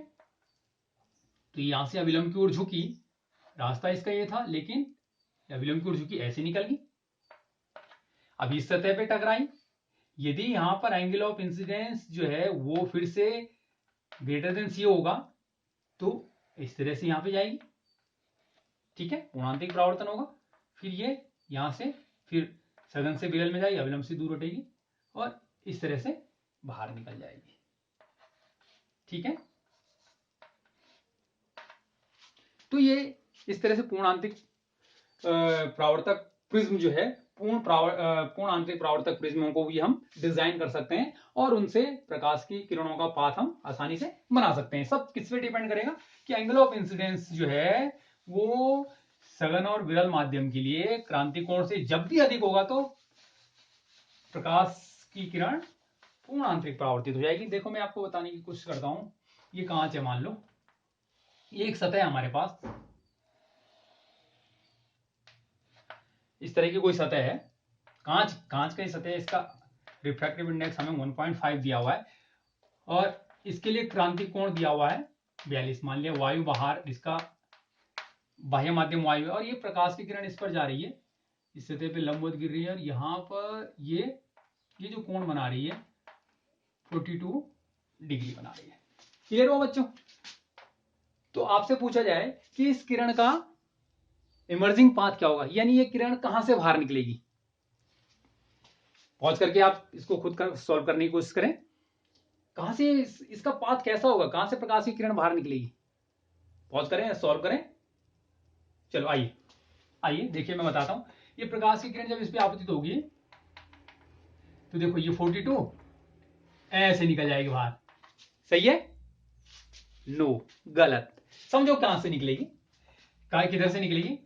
S1: तो यहां से अविलंब की ओर झुकी, रास्ता इसका ये था, लेकिन अविलंब की ओर झुकी ऐसे निकल गई, अब इस सतह पे टकराई। यदि यहां पर एंगल ऑफ इंसिडेंस जो है वो फिर से ग्रेटर देन सी होगा तो इस तरह से यहां पे जाएगी, ठीक है, पूर्णांतिक परावर्तन होगा। फिर ये यहां से फिर सघन से विरल में जाएगी, अविलंब से दूर हटेगी और इस तरह से बाहर निकल जाएगी, ठीक है। तो ये इस तरह से पूर्ण आंतरिक परावर्तक प्रिज्म जो है, पूर्ण आंतरिक परावर्तक प्रिज्मों को भी हम डिजाइन कर सकते हैं और उनसे प्रकाश की किरणों का पाथ हम आसानी से बना सकते हैं। सब किस पे डिपेंड करेगा कि एंगल ऑफ इंसिडेंस जो है वो सघन और विरल माध्यम के लिए क्रांति कोण से जब भी अधिक होगा तो प्रकाश की किरण पूर्ण आंतरिक परावर्तित हो जाएगी। देखो, मैं आपको बताने की कोशिश करता हूं। ये कांच है, मान लो ये एक सतह है हमारे पास, इस तरह की कोई सतह है, कांच का सतह है, इसका रिफ्रैक्टिव इंडेक्स हमें 1.5 दिया हुआ है और इसके लिए क्रांति कोण दिया हुआ है 42। मान लिया वायु बाहर, इसका बाह्य माध्यम वायु है और ये प्रकाश की किरण इस पर जा रही है, इस सतह पे लंबवत गिर रही है और यहां पर ये जो कोण बना रही है 42 डिग्री बना रही है। क्लियर हो बच्चों? तो आपसे पूछा जाए कि इस किरण का इमर्जिंग पाथ क्या होगा, यानी ये किरण कहां से बाहर निकलेगी। पॉज करके आप इसको खुद सॉल्व करने की कोशिश करें। कहां से इसका पाथ कैसा होगा, कहां से प्रकाश की किरण बाहर निकलेगी। पॉज करें, सॉल्व करें। चलो आइए देखिए, मैं बताता हूं। ये प्रकाश की किरण जब इस पे आपतित होगी तो देखो ये 42 ऐसे निकल जाएगी बाहर, सही है? नो, गलत। समझो कहां से निकलेगी, किधर से निकलेगी।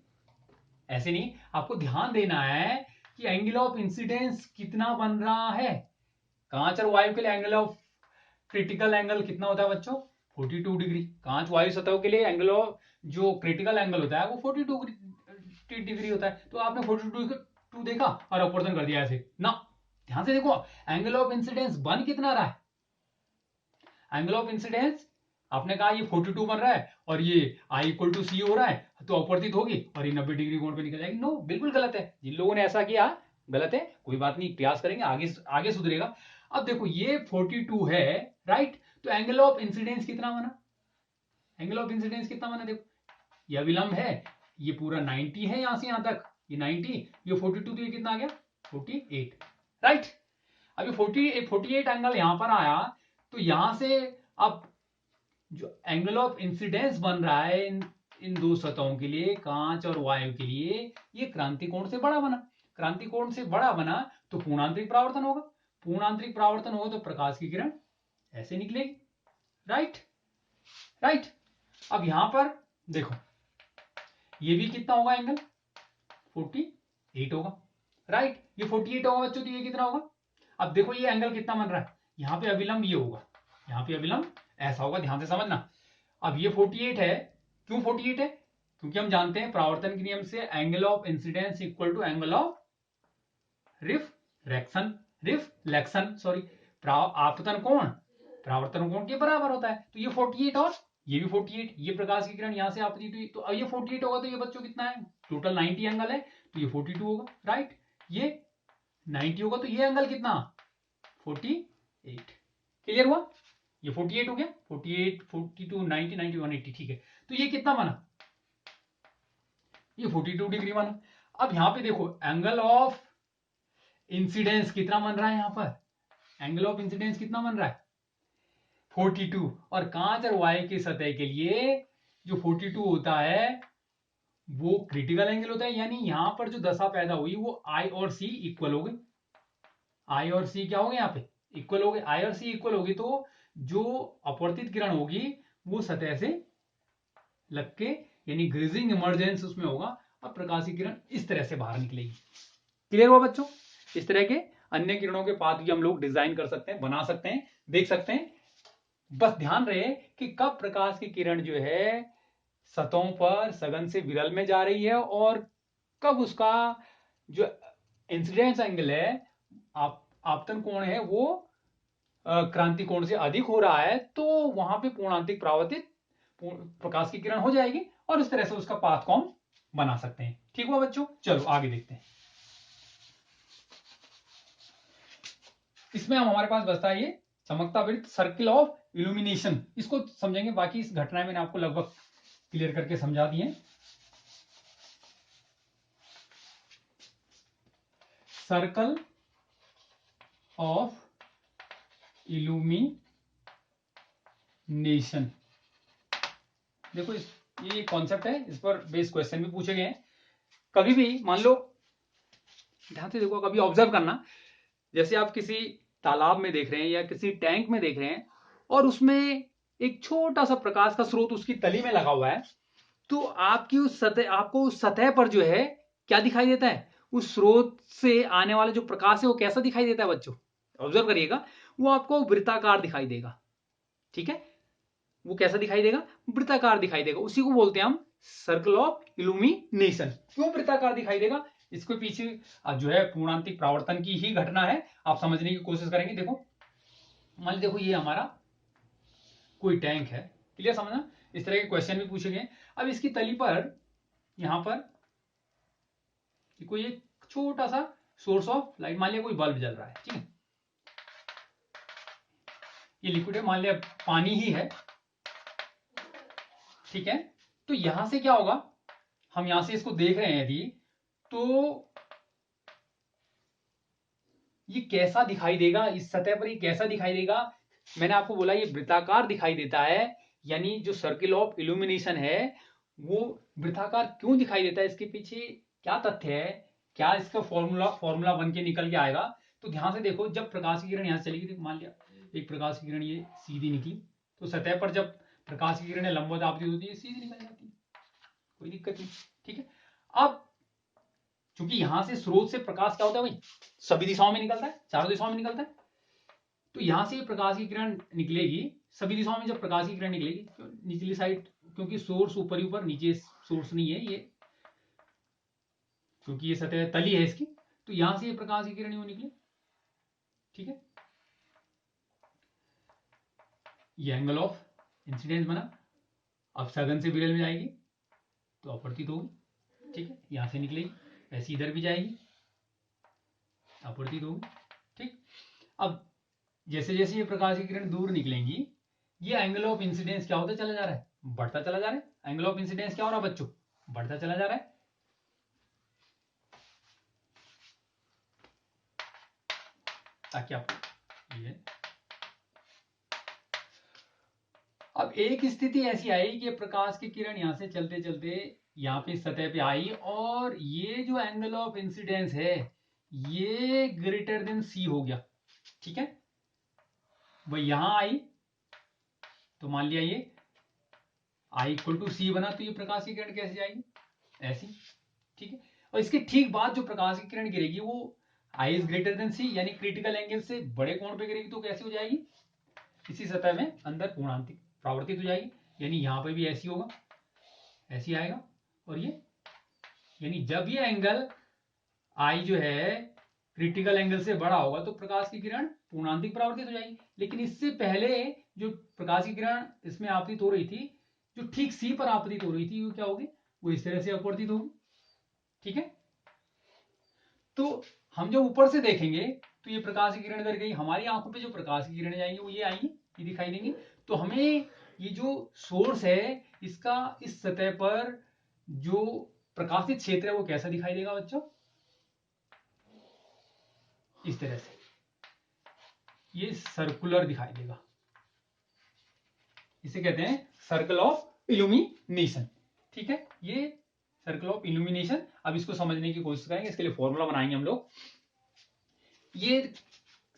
S1: ऐसे नहीं, आपको ध्यान देना है कि एंगल ऑफ इंसिडेंस कितना बन रहा है। कांच और वायु के लिए एंगल ऑफ क्रिटिकल एंगल कितना होता है बच्चों, 42 डिग्री। कांच वायु सतह के लिए एंगल ऑफ जो क्रिटिकल एंगल होता है वो 42 डिग्री होता है। तो आपने 42 देखा और अपवर्तन कर दिया ऐसे ना। ध्यान से देखो, एंगल ऑफ इंसिडेंस बन कितना रहा है। एंगल ऑफ इंसिडेंस आपने कहा ये 42 बन रहा है और ये आई इक्वल टू सी हो रहा है, तो अपवर्तित होगी और ये 90 डिग्री कोण पे निकल जाएगी। नो, बिल्कुल गलत है। जिन लोगों ने ऐसा किया गलत है, कोई बात नहीं, प्रयास करेंगे, आगे सुधरेगा। अब देखो ये 42 है, राइट, तो एंगल ऑफ इंसिडेंस कितना बना, एंगल ऑफ इंसिडेंस कितना बना, देखो ये विलंब है, ये पूरा 90 है, यहां से यहां तक ये 90, ये 42, तो ये कितना आ गया 48, राइट। अब ये 48 एंगल यहां पर आया, तो यहां से अब जो एंगल ऑफ इंसिडेंस बन रहा है इन दो सतहों के लिए, कांच और वायु के लिए, ये क्रांति कोण से बड़ा बना। क्रांति कोण से बड़ा बना तो पूर्णांतरिक परावर्तन होगा, पूर्णांतरिक परावर्तन होगा तो प्रकाश की किरण ऐसे निकलेगी, राइट राइट। अब यहां पर देखो ये भी कितना होगा एंगल, 48 होगा, राइट। ये 48 होगा बच्चों, तो ये कितना होगा। अब देखो ये एंगल कितना बन रहा है, यहां पे अविलंब ये होगा, यहां पे अविलंब ऐसा होगा, ध्यान से समझना। अब ये 48 है, क्यों 48 है, क्योंकि हम जानते हैं परावर्तन के नियम से angle of incidence equal to angle of reflection sorry, आपतन कोण परावर्तन कोण के बराबर होता है। तो ये 48 और ये भी 48, ये प्रकाश की किरण यहां से आपतित हुई, तो अब ये 48 होगा, तो ये बच्चों कितना है, टोटल 90 एंगल है, तो ये 42 होगा, राइट। ये 90 होगा तो ये एंगल कितना 48। क्लियर हुआ? ये 48 हो गया, 48, 42, 90, 90, 180, ठीक है। तो ये कितना बना, ये 42 डिग्री बना। अब यहां पे देखो एंगल ऑफ इंसिडेंस कितना बन रहा है, यहां पर एंगल ऑफ इंसिडेंस कितना बन रहा है 42, और कांच और वायु की सतह के लिए जो 42 होता है वो क्रिटिकल एंगल होता है, यानी यहां पर जो दशा पैदा हुई वो आई और सी इक्वल हो गई। आई और सी क्या हो गए, यहाँ पे इक्वल हो गए। आई और सी इक्वल होगी तो जो अपवर्तित किरण होगी वो सतह से लग के, यानी ग्रेजिंग इमर्जेंस उसमें होगा, और प्रकाशीय किरण इस तरह से बाहर निकलेगी। क्लियर हुआ बच्चों? इस तरह के अन्य किरणों के पाथ भी हम लोग डिजाइन कर सकते हैं, बना सकते हैं, देख सकते हैं। बस ध्यान रहे कि कब प्रकाश की किरण जो है सतहों पर सघन से विरल में जा रही है, और कब उसका जो इंसिडेंस एंगल है, आपतन कोण है, वो क्रांति कोण से अधिक हो रहा है, तो वहां पे पूर्णांतिक परावर्तित प्रकाश की किरण हो जाएगी, और इस तरह से उसका पाथ को हम बना सकते हैं। ठीक हुआ बच्चों? चलो आगे देखते हैं। इसमें हम हमारे पास बचता है ये चमकता वृत्त, सर्किल ऑफ इल्यूमिनेशन। इसको समझेंगे, बाकी इस घटना मैंने आपको लगभग क्लियर करके समझा दिए। सर्कल ऑफ इल्यूमिनेशन, देखो ये कॉन्सेप्ट है, इस पर बेस क्वेश्चन भी पूछे गए हैं। कभी भी मान लो, ध्यान से देखो, कभी ऑब्जर्व करना, जैसे आप किसी तालाब में देख रहे हैं या किसी टैंक में देख रहे हैं, और उसमें एक छोटा सा प्रकाश का स्रोत उसकी तली में लगा हुआ है, तो आपकी उस सतह, आपको उस सतह पर जो है क्या दिखाई देता है, उस स्रोत से आने वाला जो प्रकाश है वो कैसा दिखाई देता है बच्चों? ऑब्जर्व करिएगा, वो आपको वृत्ताकार दिखाई देगा। ठीक है, वो कैसा दिखाई देगा? वृत्ताकार दिखाई देगा। उसी को बोलते हैं हम सर्कल ऑफ इल्यूमिनेशन। क्यों वृत्ताकार दिखाई देगा? इसके पीछे जो है पूर्णांतिक परावर्तन की ही घटना है, आप समझने की कोशिश करेंगे। देखो मान लीजिए, देखो ये हमारा कोई टैंक है, क्लियर समझना? इस तरह के क्वेश्चन भी पूछे गए। अब इसकी तली पर यहां पर कोई एक छोटा सा सोर्स ऑफ लाइट, मान लिया कोई बल्ब जल रहा है, ठीक है, ये लिक्विड है, मान लिया पानी ही है, ठीक है। तो यहां से क्या होगा, हम यहां से इसको देख रहे हैं यदि, तो ये कैसा दिखाई देगा, इस सतह पर ये कैसा दिखाई देगा? मैंने आपको बोला ये वृत्ताकार दिखाई देता है, यानी जो सर्किल ऑफ इल्यूमिनेशन है वो वृत्ताकार क्यों दिखाई देता है, इसके पीछे क्या तथ्य है, क्या इसका फॉर्मूला बन के निकल के आएगा? तो ध्यान से देखो, जब प्रकाश की किरण यहां से चलेगी, मान लिया एक प्रकाश की किरण ये सीधी निकली, तो सतह पर जब प्रकाश की किरणें लंबवत आपतित होती है, सीधी निकल जाती है, कोई दिक्कत नहीं, ठीक है। अब क्योंकि यहां से स्रोत से प्रकाश क्या होता है भाई, सभी दिशाओं में निकलता है, चारों दिशाओं में निकलता है, तो यहां से प्रकाश की किरण निकलेगी सभी दिशाओं में। जब प्रकाश की किरण निकलेगी तो निचली साइड, क्योंकि सोर्स ऊपर ही ऊपर, नीचे सोर्स नहीं है ये, क्योंकि ये सतह तली है इसकी, तो यहां से ये प्रकाश की किरण यूं निकली, ठीक है। ये एंगल ऑफ इंसिडेंस बना। अब सघन से विरल में जाएगी तो अपवर्तित होगी, ठीक है, यहां से निकलेगी, ऐसी इधर भी जाएगी, अपवर्तित होगी, ठीक। अब जैसे जैसे ये प्रकाश की किरण दूर निकलेंगी, ये एंगल ऑफ इंसिडेंस क्या होता चला जा रहा है, बढ़ता चला जा रहा है। एंगल ऑफ इंसिडेंस क्या हो रहा है बच्चों, बढ़ता चला जा रहा है, ताकि आपको ये, अब एक स्थिति ऐसी आई कि प्रकाश की किरण यहां से चलते चलते यहां पे सतह पे आई, और ये जो एंगल ऑफ इंसिडेंस है ये ग्रेटर देन सी हो गया, ठीक है। वो यहां आई तो मान लिया ये आई इक्वल टू सी बना, तो ये प्रकाश की किरण कैसे जाएगी, ऐसी, ठीक है। और इसके ठीक बाद जो प्रकाश की किरण गिरेगी वो आई इज ग्रेटर देन सी, यानी क्रिटिकल एंगल से बड़े कोण पे गिरेगी, तो कैसी हो जाएगी, इसी सतह में अंदर पूर्णांतिक परावर्तित हो जाएगी, यानी यहां पर भी ऐसी होगा, ऐसी आएगा, और ये, यानी जब ये एंगल आई जो है क्रिटिकल एंगल से बड़ा होगा तो प्रकाश की किरण पूर्णांतिक परावर्तित हो जाएगी। लेकिन इससे पहले जो प्रकाश की किरण इसमें आपतित हो रही थी, जो ठीक सी पर आपतित हो रही थी, वो क्या होगी, वो इस तरह से अपवर्तित होगी, ठीक है। तो हम जब ऊपर से देखेंगे तो ये प्रकाश की किरण इधर गई, हमारी आंखों पे जो प्रकाश की किरण जाएंगी वो ये आएंगी, ये दिखाई देंगी। तो हमें ये जो सोर्स है इसका इस सतह पर जो प्रकाशित क्षेत्र है वो कैसा दिखाई देगा बच्चों? इस तरह से ये सर्कुलर दिखाई देगा। इसे कहते हैं सर्कल ऑफ इल्यूमिनेशन। ठीक है, ये सर्कल ऑफ इल्यूमिनेशन। अब इसको समझने की कोशिश करेंगे, इसके लिए फॉर्मूला बनाएंगे हम लोग। ये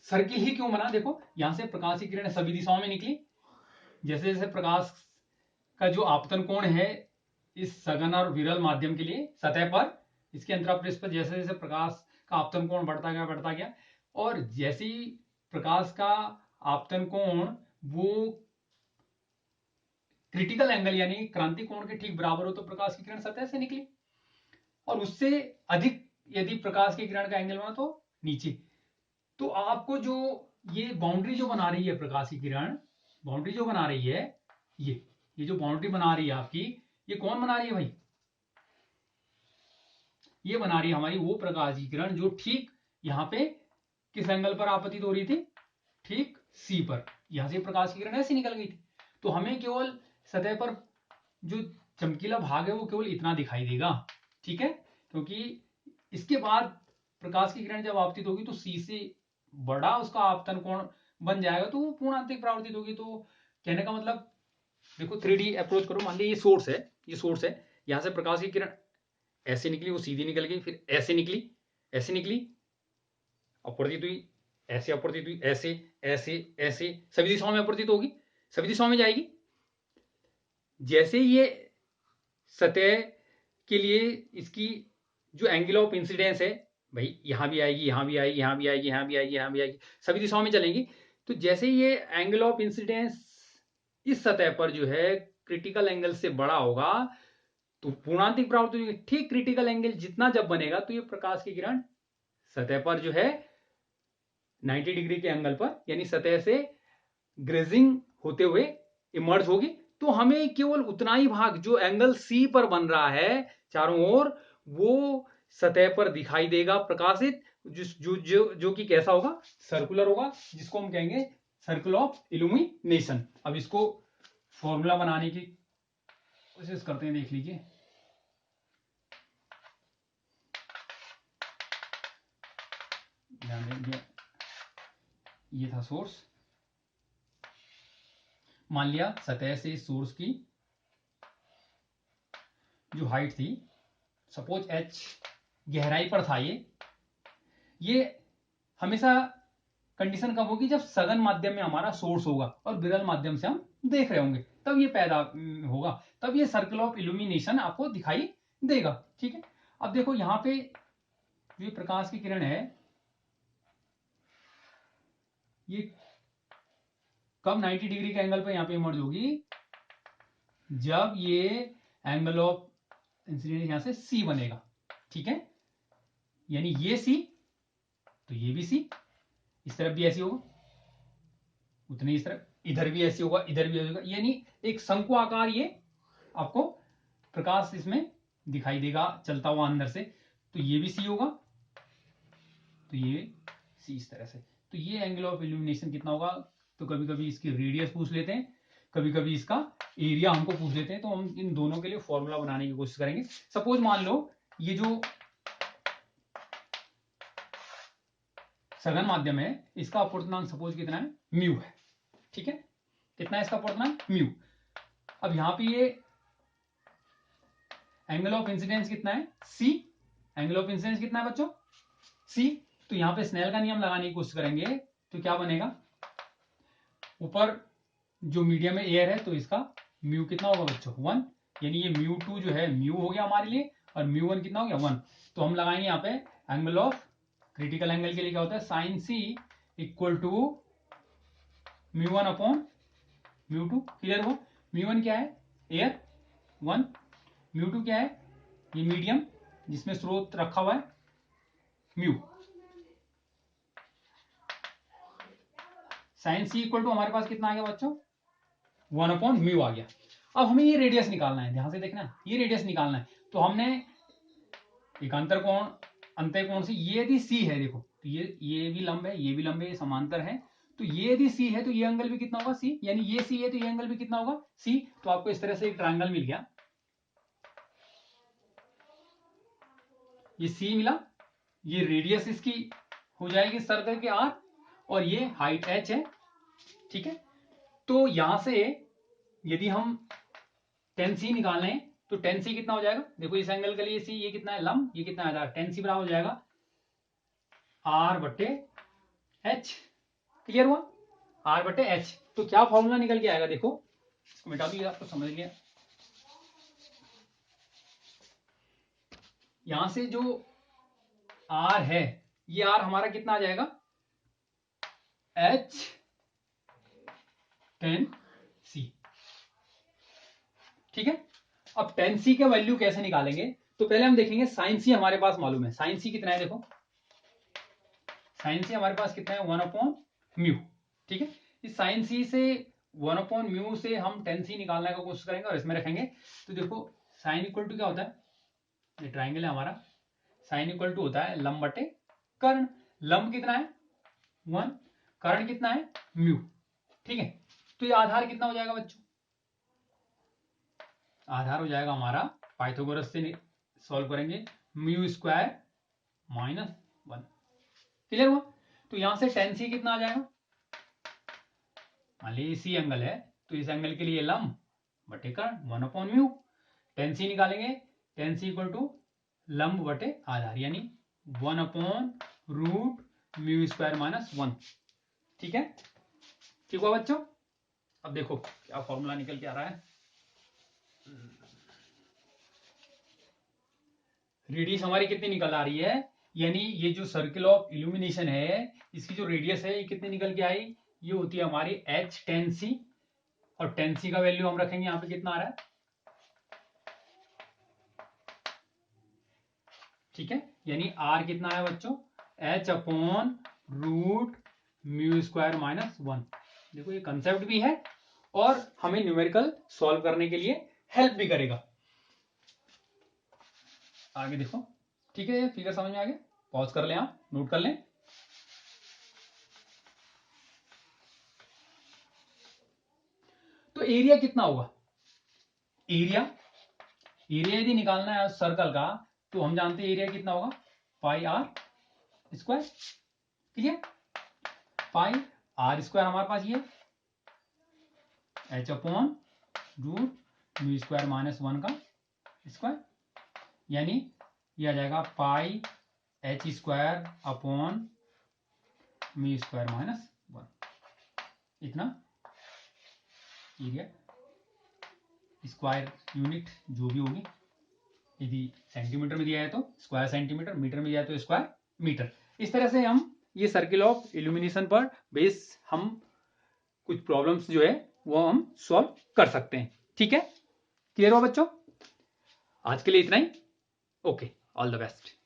S1: सर्किल ही क्यों बना? देखो यहां से प्रकाश की किरण सभी दिशाओं में निकली। जैसे जैसे प्रकाश का जो आपतन कोण है इस सघन और विरल माध्यम के लिए सतह पर, इसके अंतरापृष्ठ पर जैसे जैसे प्रकाश का आपतन कोण बढ़ता गया, और जैसे ही प्रकाश का आपतन कोण वो क्रिटिकल एंगल यानी क्रांति कोण के ठीक बराबर हो तो प्रकाश की किरण सतह से निकली, और उससे अधिक यदि प्रकाश की किरण का एंगल बना तो नीचे। तो आपको जो ये बाउंड्री जो बना रही है प्रकाश की किरण, बाउंड्री जो बना रही है, ये जो बाउंड्री बना रही है आपकी, ये कौन बना रही है भाई? ये बना रही है हमारी वो प्रकाश की किरण जो ठीक यहां पे किस एंगल पर आपतित हो रही थी? ठीक सी पर। यहां से प्रकाश की किरण ऐसी निकल गई थी। तो हमें केवल सतह पर जो चमकीला भाग है वो केवल इतना दिखाई देगा। ठीक है, क्योंकि इसके बाद प्रकाश की किरण जब आपतित होगी तो सी से बड़ा उसका आपतन कोण बन जाएगा, तो वो पूर्णांतिक परावर्तित होगी। तो कहने का मतलब देखो 3D अप्रोच करो। मान लीजिए ये सोर्स है, ये सोर्स है, यहां से प्रकाश की किरण ऐसे निकली, वो सीधी निकल गई, फिर ऐसे निकली, ऐसे निकली, अपवर्तित हुई, ऐसे अपवर्तित हुई, ऐसे ऐसे ऐसे, सभी दिशाओं में अपवर्तित होगी, सभी दिशाओं में जाएगी। जैसे ये सतह के लिए इसकी जो एंगल ऑफ इंसिडेंस है भाई, यहां भी आएगी, यहां भी आएगी, यहां भी आएगी, यहां भी आएगी, यहां भी आएगी, सभी दिशाओं में चलेंगी। तो जैसे ये एंगल ऑफ इंसिडेंस इस सतह पर जो है क्रिटिकल एंगल से बड़ा होगा तो पूर्णांतिक परावर्तित होगी। ठीक क्रिटिकल एंगल जितना जब बनेगा तो ये प्रकाश की किरण सतह पर जो है 90 डिग्री के एंगल पर यानी सतह से ग्रेजिंग होते हुए इमर्ज होगी। तो हमें केवल उतना ही भाग जो एंगल सी पर बन रहा है चारों ओर, वो सतह पर दिखाई देगा प्रकाशित, जो कि कैसा होगा? सर्कुलर होगा, जिसको हम कहेंगे सर्कल ऑफ इल्यूमिनेशन। अब इसको फॉर्मूला बनाने की कोशिश करते हैं, देख लीजिए। ध्यान देंगे, ये था सोर्स। मान लिया सतह से सोर्स की जो हाइट थी, सपोज h गहराई पर था, ये हमेशा कंडीशन कब होगी? जब सघन माध्यम में हमारा सोर्स होगा और विरल माध्यम से हम देख रहे होंगे, तब ये पैदा होगा, तब ये सर्कल ऑफ इल्यूमिनेशन आपको दिखाई देगा। ठीक है, अब देखो यहां पे जो प्रकाश की किरण है ये कब 90 डिग्री के एंगल पर यहां पे इमर्ज होगी? जब ये एंगल ऑफ इंसिडेंस यहां से सी बनेगा। ठीक है, यानी ये सी तो ये भी सी, इस तरफ भी ऐसी होगा, उतनी इस तरफ, इधर भी ऐसी होगा, इधर भी ऐसी होगा, यानी एक शंकु आकार ये आपको प्रकाश इसमें दिखाई देगा चलता हुआ अंदर से। तो ये भी सी होगा, तो ये सी इस तरह से। तो ये एंगल ऑफ इल्यूमिनेशन कितना होगा? तो कभी कभी इसकी रेडियस पूछ लेते हैं, कभी कभी इसका एरिया हमको पूछ लेते हैं। तो हम इन दोनों के लिए फॉर्मूला बनाने की कोशिश करेंगे। सपोज मान लो ये जो सघन माध्यम है इसका अपवर्तनांक सपोज कितना है? म्यू है। ठीक है, कितना है इसका अपवर्तनांक? म्यू। अब यहां पे ये एंगल ऑफ इंसिडेंस कितना है? सी। एंगल ऑफ इंसिडेंस कितना है बच्चों? सी। तो यहां पे स्नेल का नियम लगाने की कोशिश करेंगे तो क्या बनेगा? ऊपर जो मीडियम में एयर है तो इसका म्यू कितना होगा बच्चों? 1। यानी ये म्यू 2 जो है म्यू हो गया हमारे लिए, और म्यू 1 कितना हो गया? 1। तो हम लगाएंगे यहाँ पे एंगल ऑफ क्रिटिकल एंगल के लिए क्या होता है? Sine C equal to mu 1 upon mu 2। Clear हो? म्यू 1 क्या है? एयर 1। म्यू 2 क्या है? ये मीडियम जिसमें स्रोत रखा हुआ है mu. Sine C equal to हमारे पास कितना आ गया बच्चों? 1 अपॉन म्यू आ गया। अब हमें ये रेडियस निकालना है, ध्यान से देखना, ये रेडियस निकालना है। तो हमने एक अंतर कोण से ये यदि सी है, देखो तो ये भी लंब है, ये भी लंब है, ये समांतर है, तो ये यदि सी है तो ये एंगल भी कितना होगा सी, यानी ये सी है तो ये एंगल भी कितना होगा सी। तो आपको इस तरह से एक ट्रायंगल मिल गया, ये सी मिला, ये रेडियस इसकी हो जाएगी सर्कल के आर, और ये हाइट एच है, ठीक है। तो यहां से यदि हम टेन सी निकाल लें तो टेन सी कितना हो जाएगा, देखो इस एंगल के लिए सी, ये कितना है लंब, ये कितना है टेन सी बराबर हो जाएगा आर बटे एच। क्लियर हुआ, आर बटे एच। तो क्या फॉर्मूला निकल के आएगा, देखो इसको मिटा दीजिए, आपको समझ लिया। यहां से जो आर है, ये आर हमारा कितना आ जाएगा एच टेन सी, ठीक है। अब टेन सी का वैल्यू कैसे निकालेंगे, तो पहले हम देखेंगे साइन सी हमारे पास मालूम है, साइन सी कितना है, देखो साइन सी हमारे पास कितना है 1/म्यू, ठीक है। इस साइन सी से 1/म्यू से हम टेन सी निकालने का कोशिश करेंगे और इसमें रखेंगे। तो देखो साइन इक्वल टू क्या होता है, ये ट्राइंगल है हमारा, साइन इक्वल टू होता है लंब बटे कर्ण। लंब कितना है 1, कर्ण कितना है म्यू, ठीक है। तो ये आधार कितना हो जाएगा बच्चों, आधार हो जाएगा हमारा, पाइथागोरस से सॉल्व करेंगे, म्यू स्क्वायर माइनस 1। क्लियर हुआ। तो यहां से टेन सी कितना आ जाएगा, मान लीजिए सी एंगल है तो इस एंगल के लिए लंब बटे कर्ण 1/म्यू। टेन सी निकालेंगे, टेन सी इक्वल टू लंब बटे आधार, यानी 1/√म्यू स्क्वायर माइनस 1, ठीक है। ठीक हुआ बच्चों। अब देखो क्या फॉर्मूला निकल के आ रहा है, रेडियस हमारी कितनी निकल आ रही है, यानी ये जो सर्किल ऑफ इल्यूमिनेशन है इसकी जो रेडियस है ये कितनी निकल के आई, ये होती है हमारी एच टेन सी, और टेन सी का वैल्यू हम रखेंगे यहां पे कितना आ रहा है, ठीक है। यानी आर कितना है बच्चों h/√म्यू स्क्वायर माइनस 1। देखो ये कंसेप्ट भी है और हमें न्यूमेरिकल सॉल्व करने के लिए हेल्प भी करेगा। आगे देखो, ठीक है, फिगर समझ में आ गया, पॉज कर लें, आप नोट कर लें। तो एरिया कितना होगा, एरिया यदि निकालना है सर्कल का तो हम जानते हैं एरिया कितना होगा pi r square. Clear, pi r square हमारे पास ये h/√म्यू स्क्वायर माइनस 1 का स्क्वायर, यानी ये आ जाएगा pi h square upon mu square minus 1, इतना एरिया। स्क्वायर यूनिट जो भी होगी, यदि सेंटीमीटर में दिया है तो स्क्वायर सेंटीमीटर, मीटर में दिया है तो स्क्वायर मीटर। इस तरह से हम ये सर्किल ऑफ इल्यूमिनेशन पर बेस हम कुछ प्रॉब्लम्स जो है वो हम सॉल्व कर सकते हैं, ठीक है। क्लियर हुआ बच्चों, आज के लिए इतना ही, ओके, ऑल द बेस्ट।